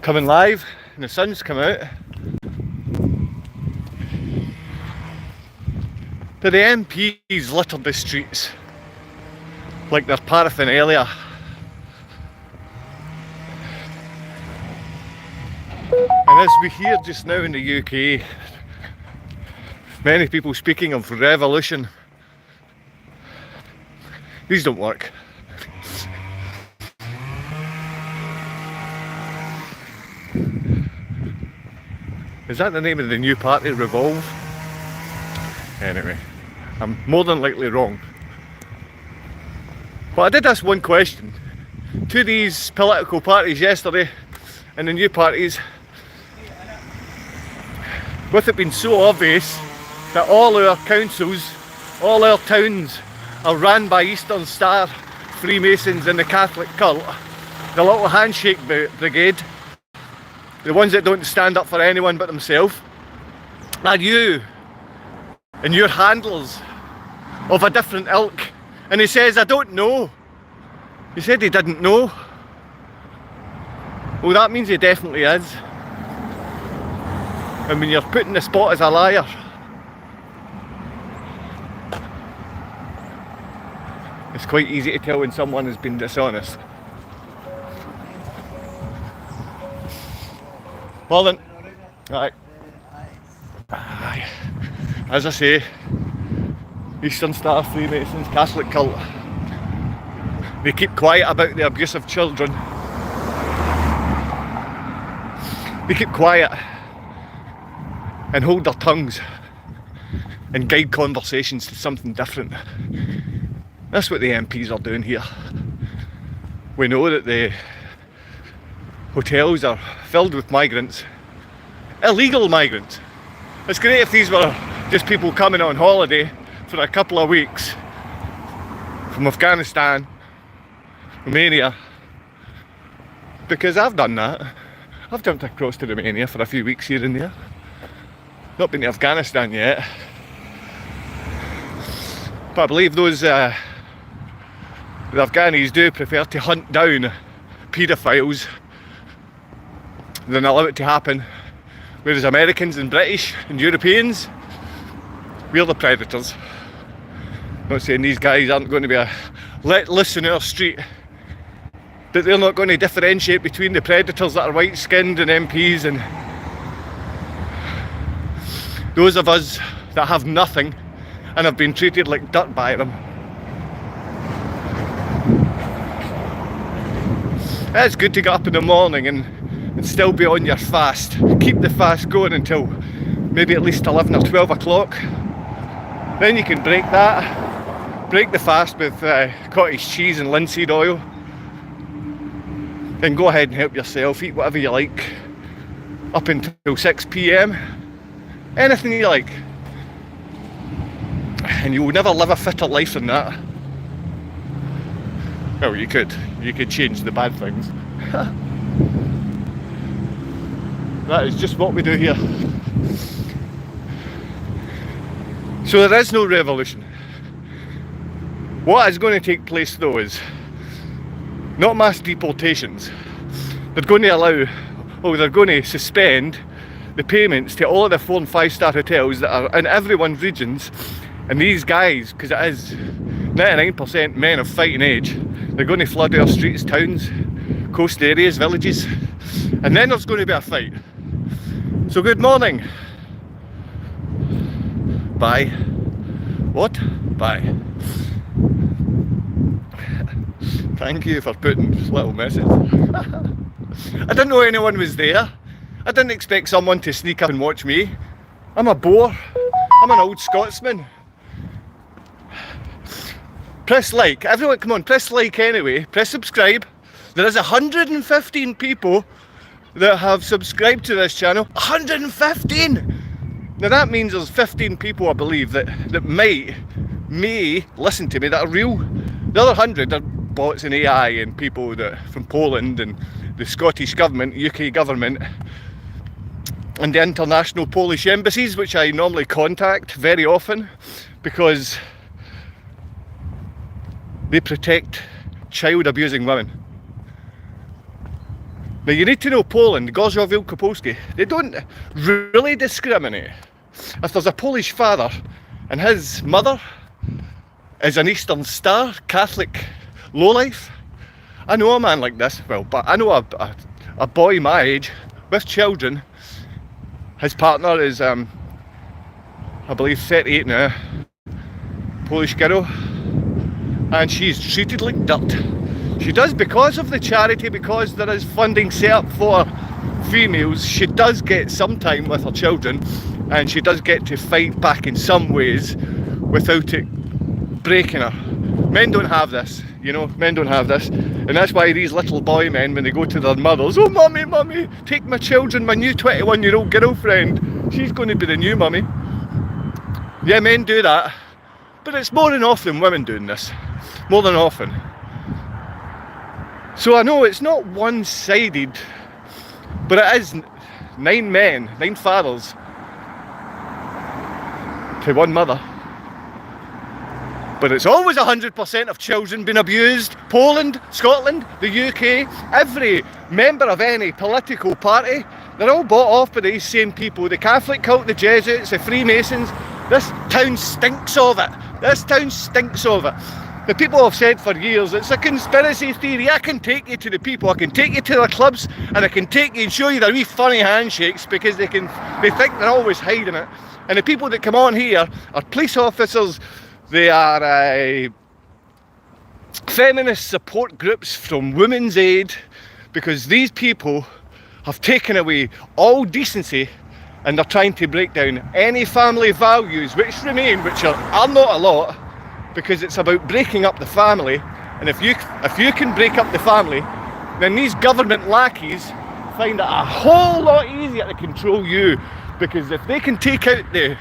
coming live and the sun's come out. But the MPs littered the streets like they're paraphernalia. And as we hear just now in the UK, many people speaking of revolution, these don't work. Is that the name of the new party, Revolve? Anyway, I'm more than likely wrong. But I did ask one question to these political parties yesterday and the new parties, with it being so obvious that all our councils, all our towns are run by Eastern Star Freemasons and the Catholic cult, the little handshake brigade, the ones that don't stand up for anyone but themselves, are you and your handlers of a different ilk. And he says, I don't know. He said he didn't know. Well, that means he definitely is. And when you're put in the spot as a liar, it's quite easy to tell when someone has been dishonest. Well then, right. Aye. As I say, Eastern Star Freemasons, Catholic cult, they keep quiet about the abuse of children. They keep quiet and hold their tongues and guide conversations to something different. That's what the MPs are doing here. We know that the hotels are filled with migrants, illegal migrants. It's great if these were just people coming on holiday for a couple of weeks from Afghanistan, Romania, because I've done that. I've jumped across to Romania for a few weeks here and there. Not been to Afghanistan yet, but I believe those the Afghanis do prefer to hunt down paedophiles than allow it to happen, whereas Americans and British and Europeans, we're the predators. I'm not saying these guys aren't going to be let loose in our street, but they're not going to differentiate between the predators that are white skinned and MPs and those of us that have nothing and have been treated like dirt by them. It's good to get up in the morning and still be on your fast. Keep the fast going until maybe at least 11 or 12 o'clock. Then you can break that. Break the fast with cottage cheese and linseed oil. Then go ahead and help yourself. Eat whatever you like up until 6 PM. Anything you like. And you will never live a fitter life than that. Well, you could. You could change the bad things. That is just what we do here. So there is no revolution. What is going to take place though is not mass deportations. They're going to they're going to suspend the payments to all of the 4- and 5-star hotels that are in everyone's regions. And these guys, because it is 99% men of fighting age, they're going to flood our streets, towns, coast areas, villages, and then there's going to be a fight. So good morning. Bye. What? Bye. Thank you for putting this little message. I didn't know anyone was there. I didn't expect someone to sneak up and watch me. I'm a bore. I'm an old Scotsman. Press like. Everyone, come on, press like anyway. Press subscribe. There is 115 people that have subscribed to this channel. 115! Now that means there's 15 people, I believe, that may listen to me that are real. The other 100 are bots and AI and people that from Poland and the Scottish government, UK government, and the international Polish embassies, which I normally contact very often because they protect child abusing women. Now you need to know Poland, Gorzów Wielkopolski, they don't really discriminate. If there's a Polish father and his mother is an Eastern Star, Catholic lowlife, I know a man like this, well, but I know a boy my age with children. His partner is, I believe, 38 now, Polish girl, and she's treated like dirt. She does, because of the charity, because there is funding set up for females, she does get some time with her children, and she does get to fight back in some ways without it breaking her. Men don't have this, you know, men don't have this. And that's why these little boy men, when they go to their mothers, oh mummy, mummy, take my children, my new 21-year-old girlfriend, she's going to be the new mummy. Yeah, men do that, but it's more than often women doing this, more than often. So I know it's not one-sided, but it is 9 men, 9 fathers to one mother. But it's always 100% of children being abused. Poland, Scotland, the UK, every member of any political party, they're all bought off by these same people. The Catholic cult, the Jesuits, the Freemasons. This town stinks of it. This town stinks of it. The people have said for years, it's a conspiracy theory. I can take you to the people, I can take you to the clubs, and I can take you and show you their wee funny handshakes, because they think they're always hiding it. And the people that come on here are police officers. They are feminist support groups from Women's Aid, because these people have taken away all decency and they're trying to break down any family values which remain, which are not a lot, because it's about breaking up the family. And if you can break up the family, then these government lackeys find it a whole lot easier to control you, because if they can take out the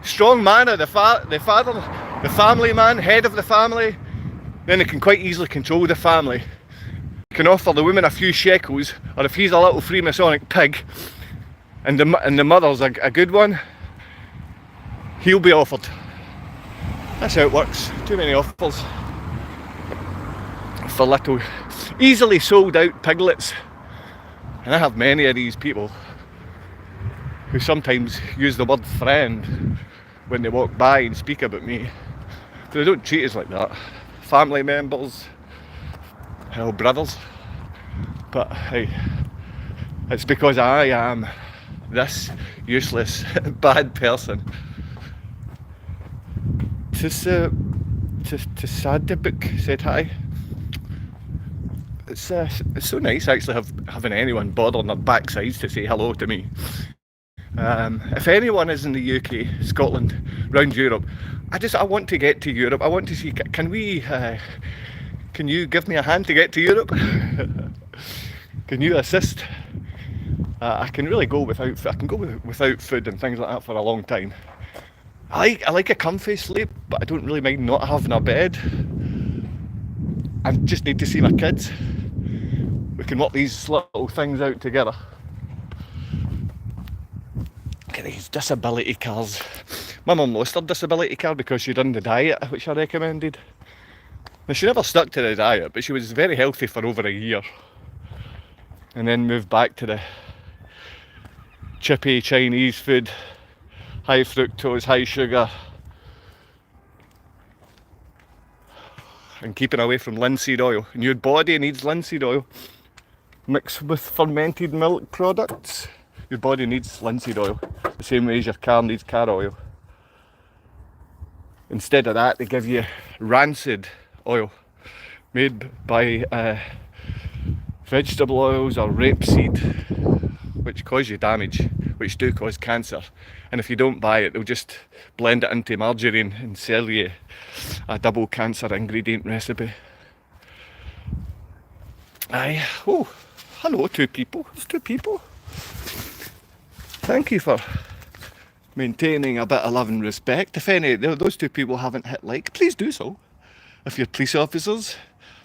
strong man of the father, the family man, head of the family, then they can quite easily control the family. You can offer the woman a few shekels, or if he's a little Freemasonic pig and the mother's a good one, he'll be offered. That's how it works. Too many offers for little easily sold out piglets. And I have many of these people who sometimes use the word friend when they walk by and speak about me. But they don't treat us like that. Family members, hell, brothers. But hey, it's because I am this useless, bad person. To sad the book said hi. It's so nice actually having anyone bothering their backsides to say hello to me. If anyone is in the UK, Scotland, round Europe, I want to get to Europe. I want to see, can you give me a hand to get to Europe? Can you assist? I can really go without food and things like that for a long time. I like a comfy sleep, but I don't really mind not having a bed. I just need to see my kids. We can work these little things out together. Look at these disability cars. My mum lost her disability card because she'd done the diet which I recommended. Now, she never stuck to the diet, but she was very healthy for over a year. And then moved back to the chippy Chinese food, high fructose, high sugar, and keeping away from linseed oil. And your body needs linseed oil mixed with fermented milk products. Your body needs linseed oil the same way as your car needs car oil. Instead of that, they give you rancid oil made by vegetable oils or rapeseed, which cause you damage, which do cause cancer. And if you don't buy it, they'll just blend it into margarine and sell you a double cancer ingredient recipe. Aye, oh, hello, 2 people. It's 2 people. Thank you for maintaining a bit of love and respect. If any those 2 people haven't hit like, please do so. If you're police officers,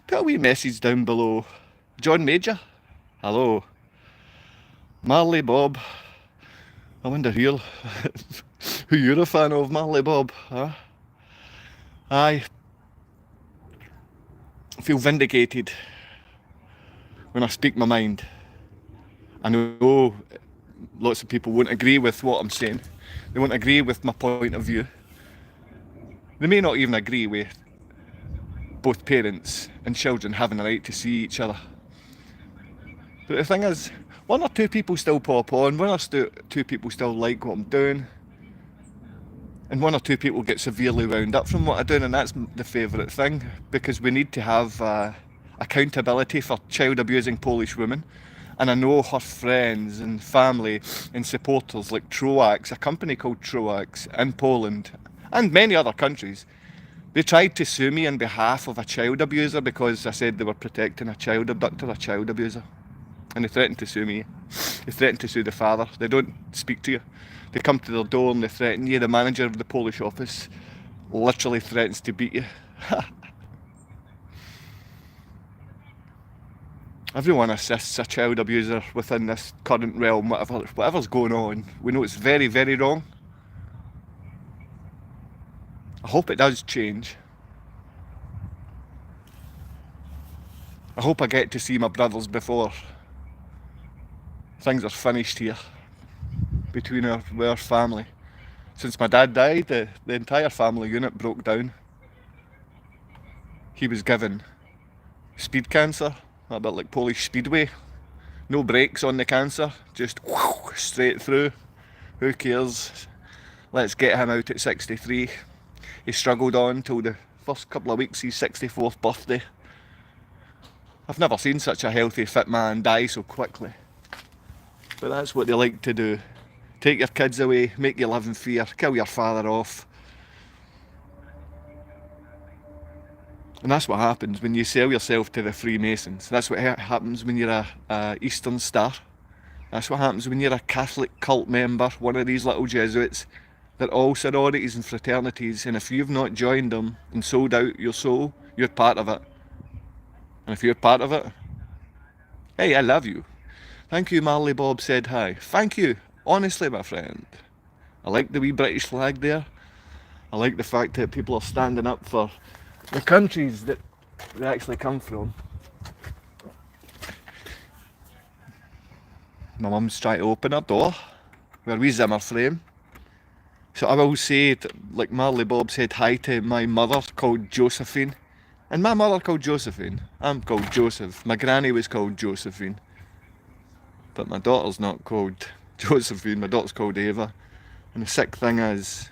put a wee message down below. John Major, hello. Marley Bob, I wonder who you're a fan of, Marley Bob, huh? I feel vindicated when I speak my mind. I know lots of people won't agree with what I'm saying. They won't agree with my point of view. They may not even agree with both parents and children having a right to see each other. But the thing is, one or two people still pop on, one or two people still like what I'm doing, and one or two people get severely wound up from what I'm doing, and that's the favourite thing, because we need to have accountability for child abusing Polish women. And I know her friends and family and supporters like Troax, a company called Troax in Poland and many other countries. They tried to sue me on behalf of a child abuser because I said they were protecting a child abductor, a child abuser. And they threatened to sue me. They threatened to sue the father. They don't speak to you. They come to their door and they threaten you. The manager of the Polish office literally threatens to beat you. Everyone assists a child abuser within this current realm, whatever's going on. We know it's very, very wrong. I hope it does change. I hope I get to see my brothers before things are finished here between our family. Since my dad died, the entire family unit broke down. He was given speed cancer, a bit like Polish Speedway. No brakes on the cancer, just straight through. Who cares? Let's get him out at 63. He struggled on till the first couple of weeks of his 64th birthday. I've never seen such a healthy, fit man die so quickly. But that's what they like to do. Take your kids away, make you live in fear, kill your father off. And that's what happens when you sell yourself to the Freemasons. That's what happens when you're a Eastern Star. That's what happens when you're a Catholic cult member, one of these little Jesuits. They're all sororities and fraternities, and if you've not joined them and sold out your soul, you're part of it. And if you're part of it, hey, I love you. Thank you, Marley Bob said hi. Thank you, honestly, my friend. I like the wee British flag there. I like the fact that people are standing up for the countries that they actually come from. My mum's trying to open her door with a wee Zimmer frame. So I will say, like Marley Bob said hi to my mother called Josephine. And my mother called Josephine. I'm called Joseph. My granny was called Josephine. But my daughter's not called Josephine, my daughter's called Ava. And the sick thing is,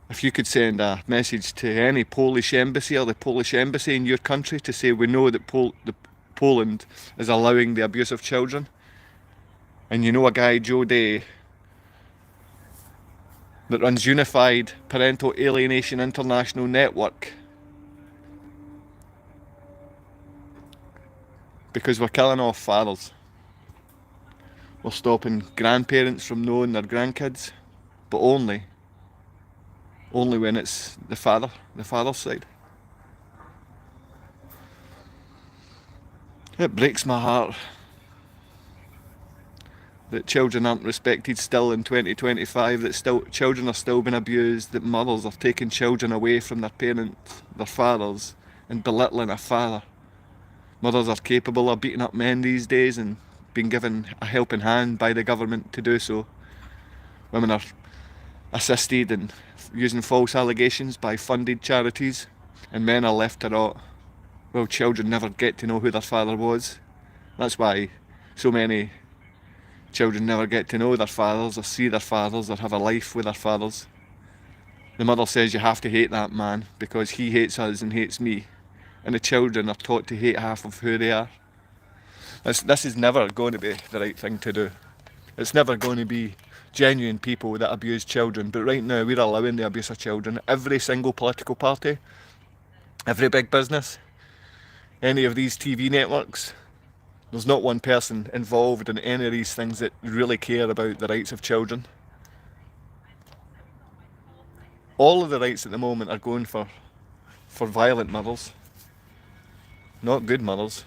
if you could send a message to any Polish embassy or the Polish embassy in your country to say we know that Poland is allowing the abuse of children, and you know a guy, Joe Day, that runs Unified Parental Alienation International Network, because we're killing off fathers. We're stopping grandparents from knowing their grandkids, but only when it's the father's side. It breaks my heart that children aren't respected still in 2025, that children are still being abused, that mothers are taking children away from their parents, their fathers, and belittling a father. Mothers are capable of beating up men these days and being given a helping hand by the government to do so. Women are assisted in using false allegations by funded charities, and men are left to rot. Well, children never get to know who their father was. That's why so many children never get to know their fathers or see their fathers or have a life with their fathers. The mother says you have to hate that man because he hates us and hates me, and the children are taught to hate half of who they are. This is never going to be the right thing to do. It's never going to be genuine people that abuse children, but right now we're allowing the abuse of children. Every single political party, every big business, any of these TV networks, there's not one person involved in any of these things that really care about the rights of children. All of the rights at the moment are going for violent mothers, not good mothers.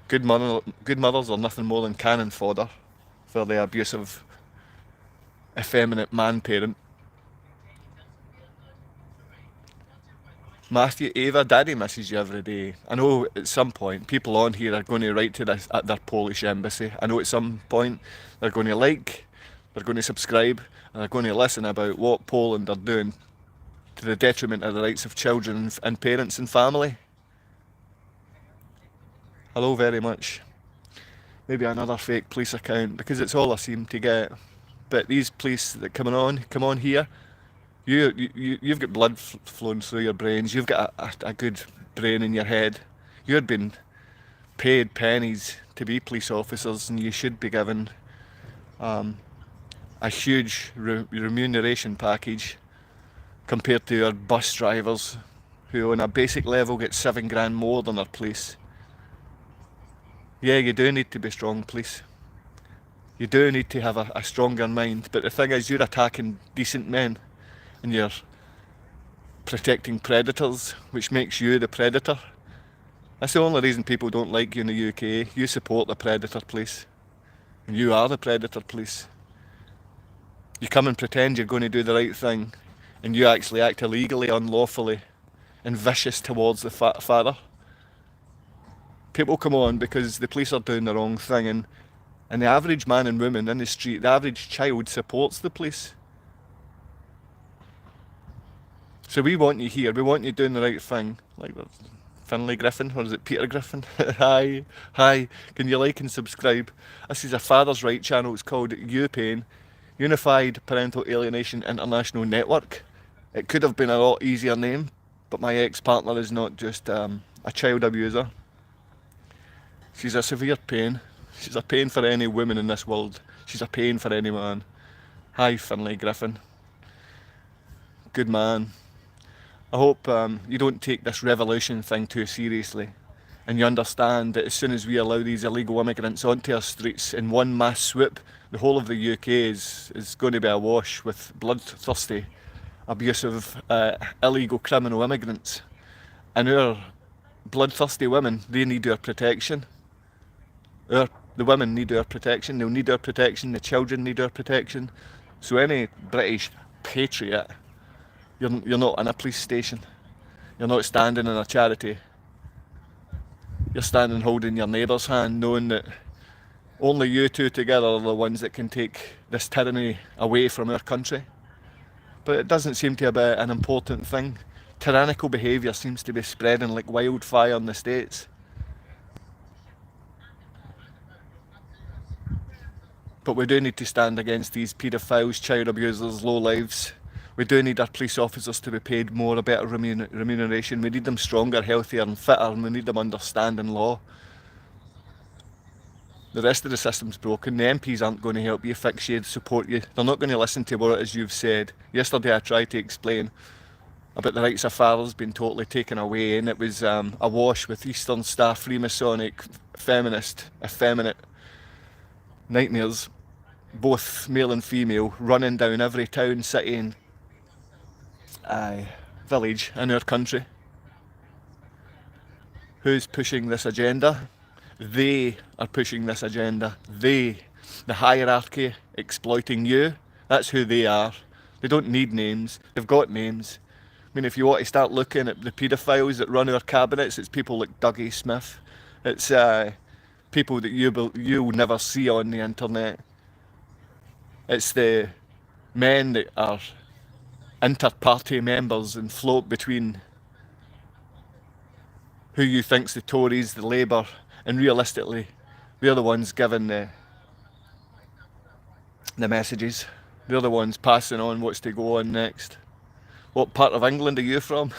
Good mothers are nothing more than cannon fodder for the abusive, effeminate man parent. Matthew, Ava, Daddy misses you every day. I know at some point people on here are going to write to this at their Polish embassy. I know at some point they're going to like, they're going to subscribe, and they're going to listen about what Poland are doing to the detriment of the rights of children and parents and family. Hello very much. Maybe another fake police account, because it's all I seem to get. But these police that come on here, you've got blood flowing through your brains. You've got a good brain in your head. You've been paid pennies to be police officers, and you should be given a huge remuneration package compared to our bus drivers, who on a basic level get £7 grand more than our police. Yeah, you do need to be strong, police. You do need to have a stronger mind, but the thing is, you're attacking decent men and you're protecting predators, which makes you the predator. That's the only reason people don't like you in the UK. You support the predator police, and you are the predator police. You come and pretend you're going to do the right thing, and you actually act illegally, unlawfully, and vicious towards the father. People come on because the police are doing the wrong thing, and the average man and woman in the street, the average child, supports the police. So we want you here, we want you doing the right thing. Like Finlay Griffin, or is it Peter Griffin? Hi, can you like and subscribe? This is a father's right channel. It's called UPAIN, Unified Parental Alienation International Network. It could have been a lot easier name, but my ex-partner is not just a child abuser. She's a severe pain. She's a pain for any woman in this world. She's a pain for any man. Hi, Finlay Griffin. Good man. I hope you don't take this revolution thing too seriously, and you understand that as soon as we allow these illegal immigrants onto our streets in one mass swoop, the whole of the UK is going to be awash with bloodthirsty, abusive, illegal criminal immigrants. And our bloodthirsty women, they need our protection. The women need our protection, they'll need our protection, the children need our protection. So any British patriot, you're not in a police station, you're not standing in a charity, you're standing holding your neighbour's hand, knowing that only you two together are the ones that can take this tyranny away from our country. But it doesn't seem to be an important thing. Tyrannical behaviour seems to be spreading like wildfire in the States. But we do need to stand against these paedophiles, child abusers, lowlives. We do need our police officers to be paid more, a better remuneration. We need them stronger, healthier and fitter, and we need them understanding law. The rest of the system's broken. The MPs aren't going to help you, fix you, support you. They're not going to listen to what it is you've said. Yesterday I tried to explain about the rights of fathers being totally taken away, and it was awash with Eastern Star, Freemasonic, feminist, effeminate nightmares, both male and female, running down every town, city and village in our country. Who's pushing this agenda? They are pushing this agenda. They, the hierarchy, exploiting you. That's who they are. They don't need names. They've got names. I mean, if you want to start looking at the paedophiles that run our cabinets, it's people like Dougie Smith. It's people that you'll never see on the internet. It's the men that are inter-party members and float between who you think's the Tories, the Labour, and realistically, they're the ones giving the messages. They're the ones passing on what's to go on next. What part of England are you from?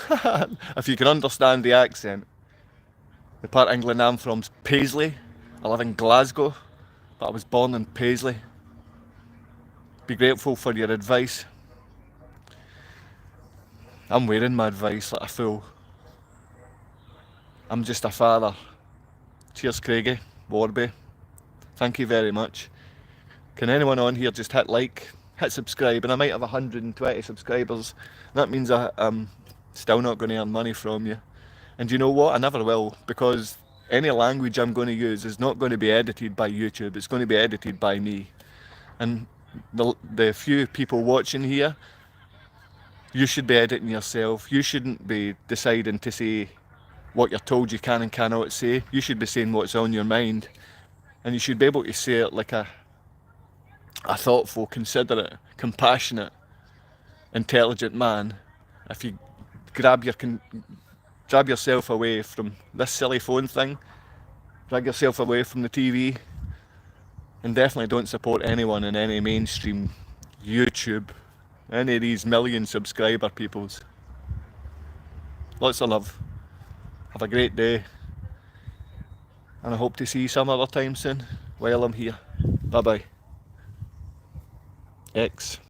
If you can understand the accent. The part of England I'm from's Paisley. I live in Glasgow, but I was born in Paisley. Be grateful for your advice. I'm wearing my advice like a fool. I'm just a father. Cheers, Craigie, Warby. Thank you very much. Can anyone on here just hit like, hit subscribe, and I might have 120 subscribers. That means I'm still not going to earn money from you. And you know what? I never will, because any language I'm going to use is not going to be edited by YouTube. It's going to be edited by me. And the few people watching here, You should be editing yourself. You shouldn't be deciding to say what you're told you can and cannot say. You should be saying what's on your mind, and you should be able to say it like a thoughtful, considerate, compassionate, intelligent man. If you grab yourself away from this silly phone thing, drag yourself away from the TV, and definitely don't support anyone in any mainstream YouTube, any of these million subscriber peoples. Lots of love. Have a great day, and I hope to see you some other time soon while I'm here. Bye bye. X.